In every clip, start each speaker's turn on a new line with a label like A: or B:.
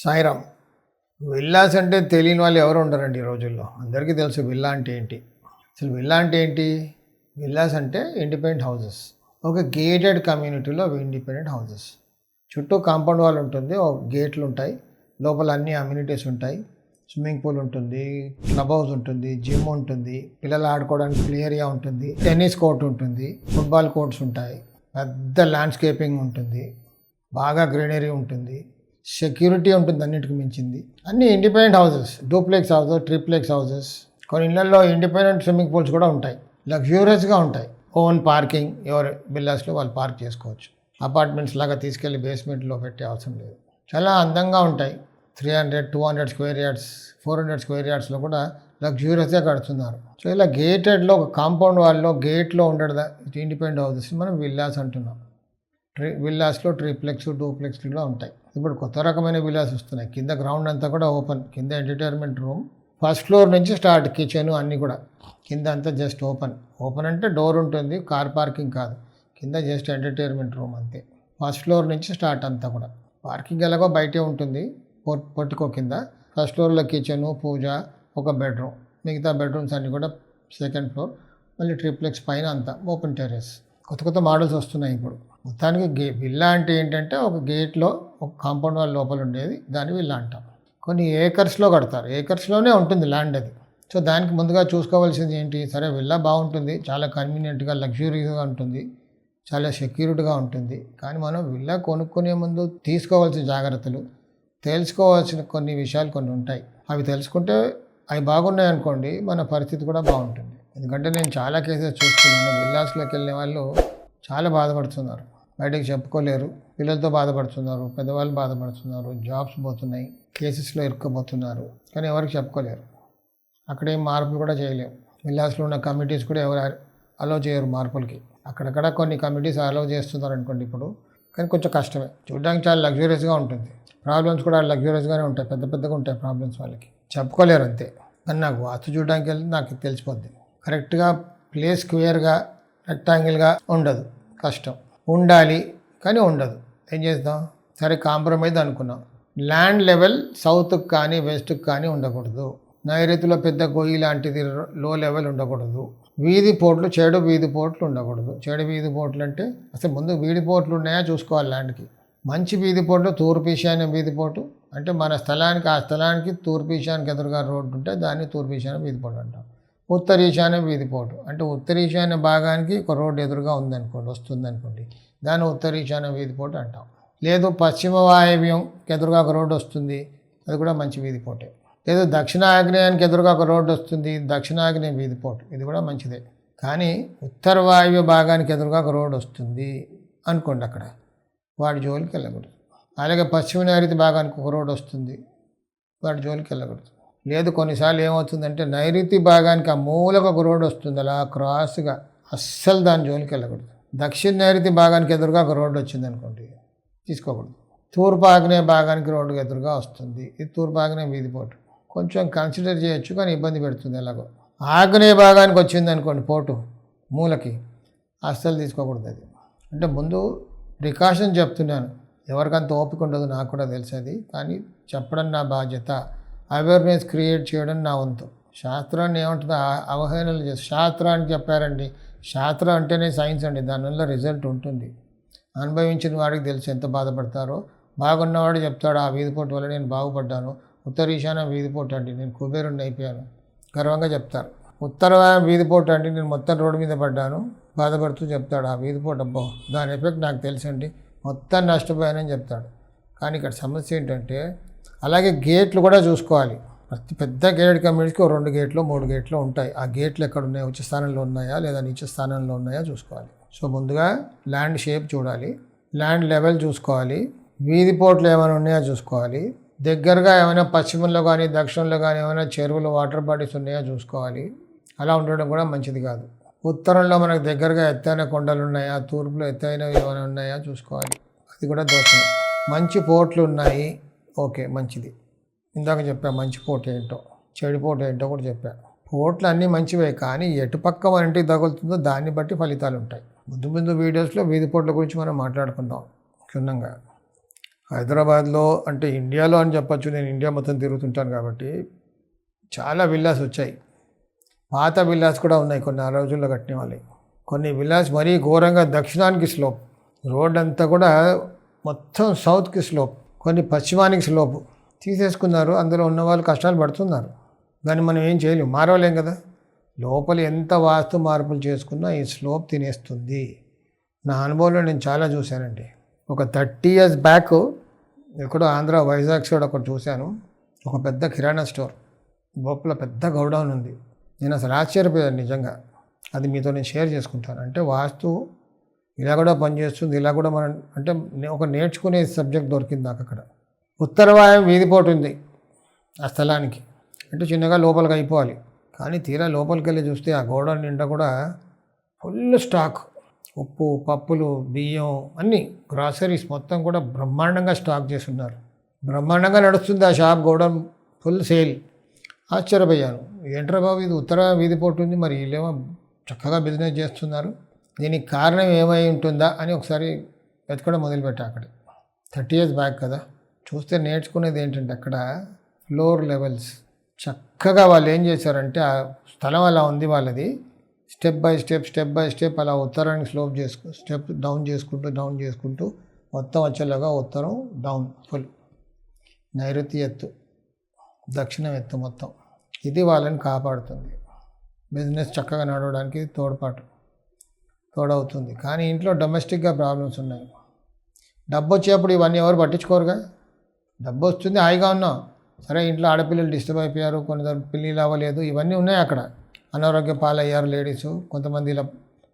A: Sairam. Villas అంటే తెలియని వాళ్ళు ఎవరు ఉండరండి ఈ రోజుల్లో. అందరికీ తెలుసు విల్లా అంటే ఏంటి. అసలు విల్లా అంటే ఏంటి? విల్లాస్ అంటే ఇండిపెండెంట్ హౌసెస్. ఒక గేటెడ్ కమ్యూనిటీలో అవి ఇండిపెండెంట్ హౌసెస్. చుట్టూ కాంపౌండ్ వాల్ ఉంటుంది, ఒక గేట్లు ఉంటాయి, లోపల అన్ని అమ్యూనిటీస్ ఉంటాయి. స్విమ్మింగ్ పూల్ ఉంటుంది, క్లబ్ హౌస్ ఉంటుంది, జిమ్ ఉంటుంది, పిల్లలు ఆడుకోవడానికి ప్లే ఏరియా ఉంటుంది, టెన్నిస్ కోర్ట్ ఉంటుంది, ఫుట్బాల్ కోర్ట్స్ ఉంటాయి, పెద్ద ల్యాండ్స్కేపింగ్ ఉంటుంది, బాగా గ్రీనరీ ఉంటుంది, సెక్యూరిటీ ఉంటుంది, అన్నిటికి మించింది. అన్ని independent houses, duplex houses, triplex houses. కొన్ని ఇళ్లలో ఇండిపెండెంట్ స్విమ్మింగ్ పూల్స్ కూడా ఉంటాయి, లగ్జూరియస్గా ఉంటాయి. ఓన్ పార్కింగ్, ఎవరు విల్లాస్లో వాళ్ళు పార్క్ చేసుకోవచ్చు. అపార్ట్మెంట్స్ లాగా తీసుకెళ్లి బేస్మెంట్లో పెట్టే అవసరం లేదు. చాలా అందంగా ఉంటాయి. 300, 200 స్క్వేర్ యార్డ్స్, 400 స్క్వేర్ యార్డ్స్లో కూడా లగ్జూరియస్గా కడుతున్నారు. సో ఇలా గేటెడ్లో ఒక కాంపౌండ్ వాళ్ళలో గేట్లో ఉండదు ఇండిపెండెంట్ హౌసెస్ మనం విల్లాస్ అంటున్నాం. విల్లాస్లో ట్రిప్లెక్స్, డూప్లెక్స్ కూడా ఉంటాయి. ఇప్పుడు కొత్త రకమైన విల్లాస్ వస్తున్నాయి. కింద గ్రౌండ్ అంతా కూడా ఓపెన్, కింద ఎంటర్టైన్మెంట్ రూమ్, ఫస్ట్ ఫ్లోర్ నుంచి స్టార్ట్, కిచెన్ అన్నీ కూడా కింద అంతా జస్ట్ ఓపెన్. ఓపెన్ అంటే డోర్ ఉంటుంది, కార్ పార్కింగ్ కాదు, కింద జస్ట్ ఎంటర్టైన్మెంట్ రూమ్ అంతే. ఫస్ట్ ఫ్లోర్ నుంచి స్టార్ట్ అంతా కూడా. పార్కింగ్ ఎలాగో బయటే ఉంటుంది, పొట్టుకో కింద. ఫస్ట్ ఫ్లోర్లో కిచెను, పూజ, ఒక బెడ్రూమ్, మిగతా బెడ్రూమ్స్ అన్నీ కూడా సెకండ్ ఫ్లోర్. మళ్ళీ ట్రిప్లెక్స్ పైన అంతా ఓపెన్ టెర్రస్. కొత్త కొత్త మోడల్స్ వస్తున్నాయి ఇప్పుడు. మొత్తానికి విల్లా అంటే ఏంటంటే ఒక గేట్లో ఒక కాంపౌండ్ వాళ్ళ లోపల ఉండేది, దాన్ని విల్లా అంటాం. కొన్ని ఏకర్స్లో కడతారు, ఏకర్స్లోనే ఉంటుంది ల్యాండ్ అది. సో దానికి ముందుగా చూసుకోవాల్సింది ఏంటి? సరే విల్లా బాగుంటుంది, చాలా కన్వీనియంట్గా, లగ్జరీగా ఉంటుంది, చాలా సెక్యూరిటీగా ఉంటుంది. కానీ మనం విల్లా కొనుక్కునే ముందు తీసుకోవాల్సిన జాగ్రత్తలు, తెలుసుకోవాల్సిన కొన్ని విషయాలు కొన్ని ఉంటాయి. అవి తెలుసుకుంటే అవి బాగున్నాయి అనుకోండి, మన పరిస్థితి కూడా బాగుంటుంది. ఎందుకంటే నేను చాలా కేసెస్ చూస్తున్నాను, విల్లాస్లోకి వెళ్ళే వాళ్ళు చాలా బాధపడుతున్నారు, బయటకు చెప్పుకోలేరు, పిల్లలతో బాధపడుతున్నారు, పెద్దవాళ్ళు బాధపడుతున్నారు, జాబ్స్ పోతున్నాయి, కేసెస్లో ఇరుక్కుపోతున్నారు, కానీ ఎవరికి చెప్పుకోలేరు. అక్కడేం మార్పులు కూడా చేయలేము. విల్లాస్లో ఉన్న కమిటీస్ కూడా ఎవరు అలో చేయరు మార్పులకి. అక్కడక్కడ కొన్ని కమిటీస్ అలో చేస్తున్నారు అనుకోండి ఇప్పుడు, కానీ కొంచెం కష్టమే. చూడడానికి చాలా లగ్జూరియస్గా ఉంటుంది, ప్రాబ్లమ్స్ కూడా లగ్జూరియస్గానే ఉంటాయి, పెద్ద పెద్దగా ఉంటాయి ప్రాబ్లమ్స్. వాళ్ళకి చెప్పుకోలేరు అంతే. కానీ నాకు వాస్తు చూడడానికి వెళ్ళి నాకు తెలిసిపోద్ది. కరెక్ట్గా ప్లేస్ స్క్వేర్గా, రెక్టాంగిల్గా ఉండదు, కష్టం. ఉండాలి కానీ ఉండదు, ఏం చేద్దాం? సరే కాంప్రమైజ్ అనుకున్నాం. ల్యాండ్ లెవెల్ సౌత్కి కానీ వెస్ట్కి కానీ ఉండకూడదు. నైరుతిలో పెద్ద గొయ్యి లాంటిది లో లెవెల్ ఉండకూడదు. వీధి పోట్లు, చెడు వీధి పోట్లు ఉండకూడదు. చెడు వీధి పోట్లు అంటే అసలు ముందు వీధి పోట్లు ఉన్నాయా చూసుకోవాలి ల్యాండ్కి. మంచి వీధి పోట్లు, తూర్పు ఈశాన్య వీధి పోటు అంటే మన స్థలానికి, ఆ స్థలానికి తూర్పు ఈశాన్యకి ఎదురుగా రోడ్డు ఉంటే దాన్ని తూర్పు ఈశాన్య వీధి పోటు అంటాం. ఉత్తర ఈశాన్య వీధి పోటు అంటే ఉత్తర ఈశాన్య భాగానికి ఒక రోడ్డు ఎదురుగా ఉందనుకోండి, వస్తుందనుకోండి, దాన్ని ఉత్తర ఈశాన్య వీధి పోటు అంటాం. లేదు పశ్చిమ వాయవ్యంకి ఎదురుగా ఒక రోడ్డు వస్తుంది, అది కూడా మంచి వీధి పోటే. లేదు దక్షిణాగ్నేయానికి ఎదురుగా ఒక రోడ్డు వస్తుంది, దక్షిణాగ్నేయ వీధి పోటు, ఇది కూడా మంచిదే. కానీ ఉత్తర వాయువ్య భాగానికి ఎదురుగా ఒక రోడ్డు వస్తుంది అనుకోండి, అక్కడ వాడి జోలికి వెళ్ళకూడదు. అలాగే పశ్చిమ నైరుతి భాగానికి ఒక రోడ్డు వస్తుంది, వాడి జోలికి వెళ్ళకూడదు. లేదు కొన్నిసార్లు ఏమవుతుందంటే నైరుతి భాగానికి ఆ మూలకు ఒక రోడ్డు వస్తుంది, అలా క్రాస్గా, అస్సలు దాని జోలికి వెళ్ళకూడదు. దక్షిణ నైరుతి భాగానికి ఎదురుగా ఒక రోడ్డు వచ్చింది అనుకోండి, తీసుకోకూడదు. తూర్పు ఆగ్నేయ భాగానికి రోడ్డుకు ఎదురుగా వస్తుంది, ఇది తూర్పు ఆగ్నేయ వీధి పోటు, కొంచెం కన్సిడర్ చేయొచ్చు కానీ ఇబ్బంది పెడుతుంది. ఎలాగో ఆగ్నేయ భాగానికి వచ్చింది అనుకోండి పోటు మూలకి, అస్సలు తీసుకోకూడదు. అది అంటే ముందు ప్రికాషన్ చెప్తున్నాను, ఎవరికంత ఓపిక ఉండదు, నాకు కూడా తెలిసేది, కానీ చెప్పడం నా బాధ్యత, అవేర్నెస్ క్రియేట్ చేయడం నా వంతు. శాస్త్రాన్ని ఏమంటుందో అవహేళనలు చేస్తారు. శాస్త్రానికి చెప్పారండి, శాస్త్రం అంటేనే సైన్స్ అండి, దానివల్ల రిజల్ట్ ఉంటుంది. అనుభవించిన వాడికి తెలిసి ఎంత బాధపడతారో. బాగున్నవాడు చెప్తాడు, ఆ వీధిపోటు వల్ల నేను బాగుపడ్డాను, ఉత్తర ఈశాన్య వీధిపోటు అండి నేను కుబేరుణ్ణి అయిపోయాను, గర్వంగా చెప్తారు. ఉత్తర వీధిపోటు అండి నేను మొత్తం రోడ్డు మీద పడ్డాను, బాధపడుతూ చెప్తాడు, ఆ వీధిపోటు అబ్బో దాని ఎఫెక్ట్ నాకు తెలుసండి, మొత్తం నష్టపోయానని చెప్తాడు. కానీ ఇక్కడ సమస్య ఏంటంటే అలాగే గేట్లు కూడా చూసుకోవాలి. ప్రతి పెద్ద గేట్ కమ్యూనిటీకి 2 గేట్లు 3 గేట్లు ఉంటాయి. ఆ గేట్లు ఎక్కడ ఉన్నాయో, ఉచ్చ స్థానంలో ఉన్నాయా లేదా నీచ స్థానంలో ఉన్నాయా చూసుకోవాలి. సో ముందుగా ల్యాండ్ షేప్ చూడాలి, ల్యాండ్ లెవెల్ చూసుకోవాలి, వీధి పోట్లు ఏమైనా ఉన్నాయో చూసుకోవాలి, దగ్గరగా ఏమైనా పశ్చిమంలో కానీ దక్షిణంలో కానీ ఏమైనా చెరువులు, వాటర్ బాడీస్ ఉన్నాయో చూసుకోవాలి. అలా ఉండడం కూడా మంచిది కాదు. ఉత్తరంలో మనకు దగ్గరగా ఎత్తైన కొండలు ఉన్నాయా, తూర్పులో ఎత్తైనవి ఏమైనా ఉన్నాయా చూసుకోవాలి, అది కూడా దోషం. మంచి పోర్ట్లు ఉన్నాయి, ఓకే మంచిది. ఇందాక చెప్పా మంచి పోర్ట్ ఏంటో, చెడు పోర్ట్ ఏంటో కూడా చెప్పా. పోర్ట్లు అన్నీ మంచివే, కానీ ఎటుపక్క మన ఇంటికి తగులుతుందో దాన్ని బట్టి ఫలితాలు ఉంటాయి. ముందు ముందు వీడియోస్లో వీధి పోర్ట్ల గురించి మనం మాట్లాడుకుందాం క్షుణ్ణంగా. హైదరాబాద్లో అంటే ఇండియాలో అని చెప్పొచ్చు, నేను ఇండియా మొత్తం తిరుగుతుంటాను కాబట్టి చాలా విల్లాస్ వచ్చాయి. పాత విల్లాస్ కూడా ఉన్నాయి, కొన్ని ఆ రోజుల్లో కట్టిన వాళ్ళే. కొన్ని విల్లాస్ మరీ ఘోరంగా దక్షిణానికి స్లోప్, రోడ్ అంతా కూడా మొత్తం సౌత్కి స్లోప్, కొన్ని పశ్చిమానికి స్లోపు తీసేసుకున్నారు. అందులో ఉన్న వాళ్ళు కష్టాలు పడుతున్నారు, దాన్ని మనం ఏం చేయలేము, మారవలేం కదా. లోపల ఎంత వాస్తు మార్పులు చేసుకున్నా ఈ స్లోప్ తినేస్తుంది. నా అనుభవంలో నేను చాలా చూశానండి. ఒక 30 years బ్యాక్ ఎక్కడో ఆంధ్ర వైజాగ్ సైడ్ ఒకటి చూశాను. ఒక పెద్ద కిరాణా స్టోర్ లోపల పెద్ద గౌడౌన్ ఉంది. నేను అసలు ఆశ్చర్యపోయాను నిజంగా. అది మీతో నేను షేర్ చేసుకుంటాను. అంటే వాస్తు ఇలా కూడా పనిచేస్తుంది, ఇలా కూడా మనం అంటే ఒక నేర్చుకునే సబ్జెక్ట్ దొరికింది నాకు అక్కడ. ఉత్తరవాయం వీధిపోటు ఉంది ఆ స్థలానికి, అంటే చిన్నగా లోపలికి అయిపోవాలి. కానీ తీరా లోపలికి వెళ్ళి చూస్తే ఆ గోడౌన్ నిండా కూడా ఫుల్ స్టాక్, ఉప్పు, పప్పులు, బియ్యం, అన్నీ గ్రాసరీస్ మొత్తం కూడా బ్రహ్మాండంగా స్టాక్ చేస్తున్నారు. బ్రహ్మాండంగా నడుస్తుంది ఆ షాప్, గోడౌన్ ఫుల్ సేల్. ఆశ్చర్యపోయాను, ఏంట్రా బాబు ఇది ఉత్తర వీధిపోటు ఉంది, మరి వీళ్ళేమో చక్కగా బిజినెస్ చేస్తున్నారు, దీనికి కారణం ఏమై ఉంటుందా అని ఒకసారి వెతకడం మొదలుపెట్టా. అక్కడ 30 years బ్యాక్ కదా. చూస్తే నేర్చుకునేది ఏంటంటే అక్కడ ఫ్లోర్ లెవెల్స్ చక్కగా వాళ్ళు ఏం చేశారంటే ఆ స్థలం అలా ఉంది వాళ్ళది, స్టెప్ బై స్టెప్ అలా ఉత్తరానికి స్టెప్ డౌన్ చేసుకుంటూ మొత్తం వచ్చేలాగా ఉత్తరం డౌన్ ఫుల్, నైరుతి ఎత్తు, దక్షిణం ఎత్తు మొత్తం. ఇది వాళ్ళని కాపాడుతుంది, బిజినెస్ చక్కగా నడవడానికి తోడవుతుంది. కానీ ఇంట్లో డొమెస్టిక్గా ప్రాబ్లమ్స్ ఉన్నాయి. డబ్బు వచ్చేప్పుడు ఇవన్నీ ఎవరు పట్టించుకోరుగా. డబ్బు వస్తుంది, హాయిగా ఉన్నాం, సరే ఇంట్లో ఆడపిల్లలు డిస్టర్బ్ అయిపోయారు, కొందరు పిల్లలు అవ్వలేదు, ఇవన్నీ ఉన్నాయి అక్కడ. అనారోగ్య పాలయ్యారు లేడీసు, కొంతమంది ఇలా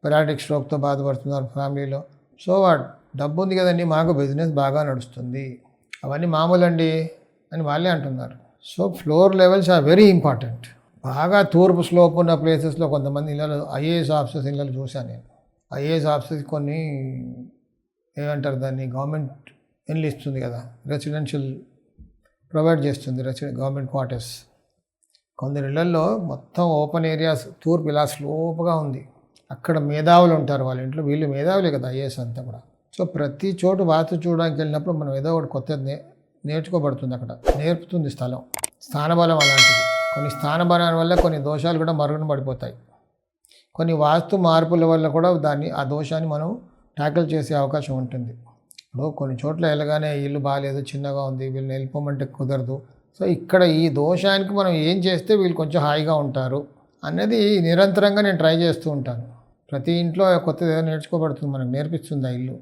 A: పెరాటిక్ స్ట్రోక్తో బాధపడుతున్నారు ఫ్యామిలీలో. సో డబ్బు ఉంది కదండి, మాకు బిజినెస్ బాగా నడుస్తుంది, అవన్నీ మామూలు అండి అని వాళ్ళే అంటున్నారు. So floor levels are very important. బాగా తూర్పు స్లోప్ ఉన్న ప్లేసెస్లో కొంతమంది ఇళ్ళలో ఐఏఎస్ ఆఫీసర్స్ ఇళ్ళలో చూశాను నేను. ఐఏఎస్ ఆఫీసర్స్ కొన్ని ఏమంటారు దాన్ని, గవర్నమెంట్ ఇల్లు ఇస్తుంది కదా, రెసిడెన్షియల్ ప్రొవైడ్ చేస్తుంది, గవర్నమెంట్ క్వార్టర్స్. కొందరి ఇళ్లలో మొత్తం ఓపెన్ ఏరియాస్, తూర్పు ఇలా స్లోప్గా ఉంది, అక్కడ మేధావులు ఉంటారు వాళ్ళ ఇంట్లో. వీళ్ళు మేధావులే కదా ఐఏఎస్ అంతా కూడా. సో ప్రతి చోటు వాస్తు చూడడానికి వెళ్ళినప్పుడు మనం ఏదో ఒకటి కొత్తది నేర్చుకోబడుతుంది, అక్కడ నేర్పుతుంది స్థలం. స్థానబలం అలాంటిది. కొన్ని స్థానబలం వల్ల కొన్ని దోషాలు కూడా మరుగున పడిపోతాయి. కొన్ని వాస్తు మార్పుల వల్ల కూడా ఆ దోషాన్ని మనం ట్యాకిల్ చేసే అవకాశం ఉంటుంది. ఇప్పుడు కొన్ని చోట్ల వెళ్ళగానే ఇల్లు బాగాలేదు, చిన్నగా ఉంది, వీళ్ళని వెళ్ళిపోమంటే కుదరదు. సో ఇక్కడ ఈ దోషానికి మనం ఏం చేస్తే వీళ్ళు కొంచెం హాయిగా ఉంటారు అనేది నిరంతరంగా నేను ట్రై చేస్తూ ఉంటాను. ప్రతి ఇంట్లో కొత్తది ఏదో నేర్చుకోబడుతుంది, మనకు నేర్పిస్తుంది ఆ ఇల్లు.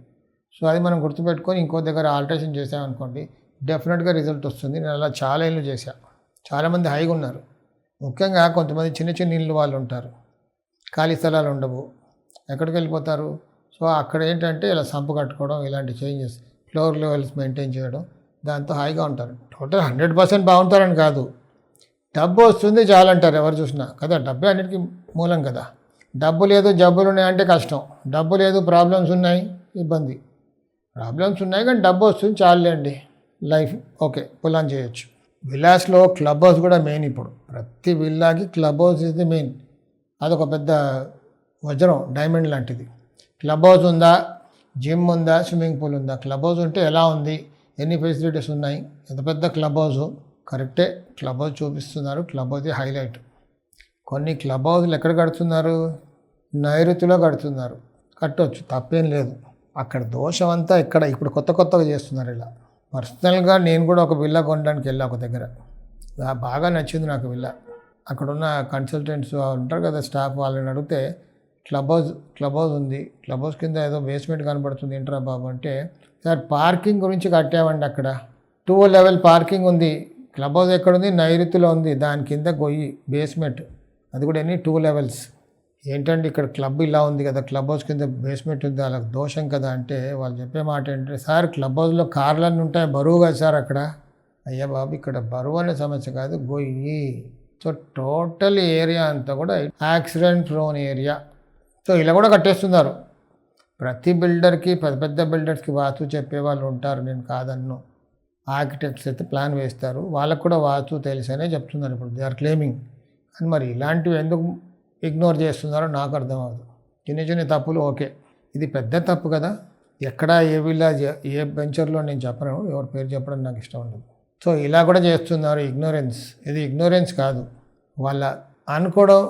A: సో అది మనం గుర్తుపెట్టుకొని ఇంకో దగ్గర ఆల్టరేషన్ చేసామనుకోండి, డెఫినెట్గా రిజల్ట్ వస్తుంది. నేను అలా చాలా ఇల్లు చేశాను, చాలామంది హాయిగా ఉన్నారు. ముఖ్యంగా కొంతమంది చిన్న చిన్న ఇల్లు వాళ్ళు ఉంటారు, ఖాళీ స్థలాలు ఉండవు, ఎక్కడికి వెళ్ళిపోతారు. సో అక్కడ ఏంటంటే ఇలా సంపు కట్టుకోవడం, ఇలాంటి చేంజెస్, ఫ్లోర్ లెవెల్స్ మెయింటైన్ చేయడం, దాంతో హాయిగా ఉంటారు. టోటల్ 100% బాగుంటారని కాదు, డబ్బు వస్తుంది చాలంటారు ఎవరు చూసినా కదా. డబ్బే అన్నిటికీ మూలం కదా. డబ్బు లేదు జబ్బులు ఉన్నాయంటే కష్టం, డబ్బు లేదు ప్రాబ్లమ్స్ ఉన్నాయి ఇబ్బంది. ప్రాబ్లమ్స్ ఉన్నాయి కానీ డబ్బు వస్తుంది చాలండి, లైఫ్ ఓకే పులాన్ చేయొచ్చు. విల్లాస్లో క్లబ్ హౌస్ కూడా మెయిన్. ఇప్పుడు ప్రతి విల్లాకి club house is the main. అదొక పెద్ద వజ్రం, డైమండ్ లాంటిది. క్లబ్ హౌస్ ఉందా, జిమ్ ఉందా, స్విమ్మింగ్ పూల్ ఉందా? క్లబ్ హౌస్ ఉంటే ఎలా ఉంది, ఎన్ని ఫెసిలిటీస్ ఉన్నాయి, ఎంత పెద్ద క్లబ్ హౌస్. కరెక్టే, క్లబ్ హౌస్ చూపిస్తున్నారు, క్లబ్ హౌస్ హైలైట్. కొన్ని క్లబ్ హౌస్లు ఎక్కడ కడుతున్నారు, నైరుతిలో కడుతున్నారు, కట్టవచ్చు, తప్పేం లేదు. అక్కడ దోషం అంతా ఇక్కడ ఇప్పుడు కొత్తగా చేస్తున్నారు ఇలా. పర్సనల్గా నేను కూడా ఒక విల్లా కొనడానికి వెళ్ళా ఒక దగ్గర, బాగా నచ్చింది నాకు విల్లా. అక్కడున్న కన్సల్టెంట్స్ ఉంటారు కదా స్టాఫ్, వాళ్ళని అడిగితే క్లబ్ హౌస్ ఉంది, క్లబ్ హౌస్ కింద ఏదో బేస్మెంట్ కనబడుతుంది, ఏంట్రా బాబు అంటే, సార్ పార్కింగ్ గురించి కట్టామండి, అక్కడ 2 level పార్కింగ్ ఉంది. క్లబ్ హౌస్ ఎక్కడుంది, నైరుతిలో ఉంది, దాని కింద గొయ్యి బేస్మెంట్, అది కూడా 2 levels. ఏంటంటే ఇక్కడ క్లబ్ ఇలా ఉంది కదా, క్లబ్ హౌస్ కింద బేస్మెంట్ ఉంది, అలా దోషం కదా అంటే వాళ్ళు చెప్పే మాట ఏంటంటే, సార్ క్లబ్ హౌస్లో కార్లన్నీ ఉంటాయి, బరువు కదా సార్ అక్కడ. అయ్యా బాబు ఇక్కడ బరువు అనే సమస్య కాదు, గొయ్యి. సో టోటల్ ఏరియా అంతా కూడా యాక్సిడెంట్ ప్రోన్ ఏరియా. సో ఇలా కూడా కట్టేస్తున్నారు. ప్రతి బిల్డర్కి, పెద్ద బిల్డర్స్కి వాస్తు చెప్పేవాళ్ళు ఉంటారు, నేను కాదన్ను. ఆర్కిటెక్ట్స్ అయితే ప్లాన్ వేస్తారు, వాళ్ళకు కూడా వాస్తు తెలుసనే చెప్తున్నారు ఇప్పుడు, దే ఆర్ క్లెయిమింగ్. కానీ మరి ఇలాంటివి ఎందుకు ఇగ్నోర్ చేస్తున్నారో నాకు అర్థం అవ్వదు. చిన్న తప్పులు ఓకే, ఇది పెద్ద తప్పు కదా. ఎక్కడ ఏ విల్లా ఏ వెంచర్లో నేను చెప్పను, ఎవరి పేరు చెప్పడం నాకు ఇష్టం ఉండదు. సో ఇలా కూడా చేస్తున్నారు. ఇగ్నోరెన్స్, ఇది ఇగ్నోరెన్స్ కాదు, వాళ్ళ అనుకోవడం,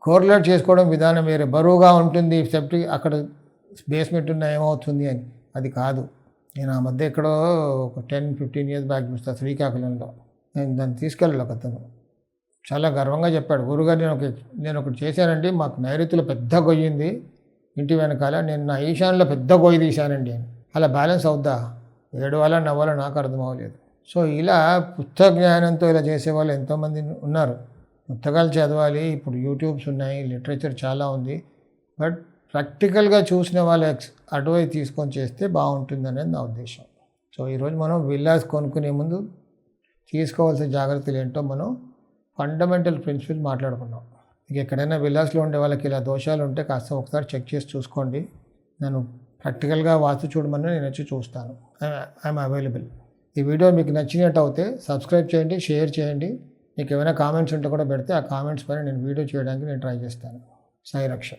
A: కోరిలేట్ చేసుకోవడం విధానం వేరే. బరువుగా ఉంటుంది సెప్టిక్, అక్కడ బేస్మెంట్ ఉన్న ఏమవుతుంది అని, అది కాదు. నేను ఆ మధ్య ఎక్కడో ఒక 10-15 ఇయర్స్ బ్యాక్ చూస్తాను శ్రీకాకుళంలో. నేను దాన్ని తీసుకెళ్ళాలి. అతను చాలా గర్వంగా చెప్పాడు, గురుగారు నేను ఒకటి చేశానండి, మాకు నైరుతిలో పెద్ద గొయ్యింది ఇంటి వెనకాల, నేను నా ఈశాన్యంలో పెద్ద గొయ్యి తీశానండి అని. అలా బ్యాలెన్స్ అవుద్దా? ఏడవాలా నవ్వాలో నాకు అర్థం అవ్వలేదు. సో ఇలా పుస్తక జ్ఞానంతో ఇలా చేసేవాళ్ళు ఎంతోమంది ఉన్నారు. పుస్తకాలు చదవాలి, ఇప్పుడు యూట్యూబ్స్ ఉన్నాయి, లిటరేచర్ చాలా ఉంది. బట్ ప్రాక్టికల్గా చూసిన వాళ్ళ అడ్వైస్ తీసుకొని చేస్తే బాగుంటుంది అనేది నా ఉద్దేశం. సో ఈరోజు మనం విల్లాస్ కొనుక్కునే ముందు తీసుకోవాల్సిన జాగ్రత్తలు ఏంటో మనం ఫండమెంటల్ ప్రిన్సిపల్స్ మాట్లాడుకున్నాం. ఇక ఎక్కడైనా విల్లాస్లో ఉండే వాళ్ళకి ఇలా దోషాలు ఉంటే కాస్త ఒకసారి చెక్ చేసి చూసుకోండి. నేను ప్రాక్టికల్గా వాస్తు చూడమని నేను వచ్చి చూస్తాను. I'm available. ఈ వీడియో మీకు నచ్చినట్టు అయితే సబ్స్క్రైబ్ చేయండి, షేర్ చేయండి. మీకు ఏమైనా కామెంట్స్ ఉంటే కూడా పెడితే ఆ కామెంట్స్ పైన నేను వీడియో చేయడానికి నేను ట్రై చేస్తాను. సాయి రక్ష.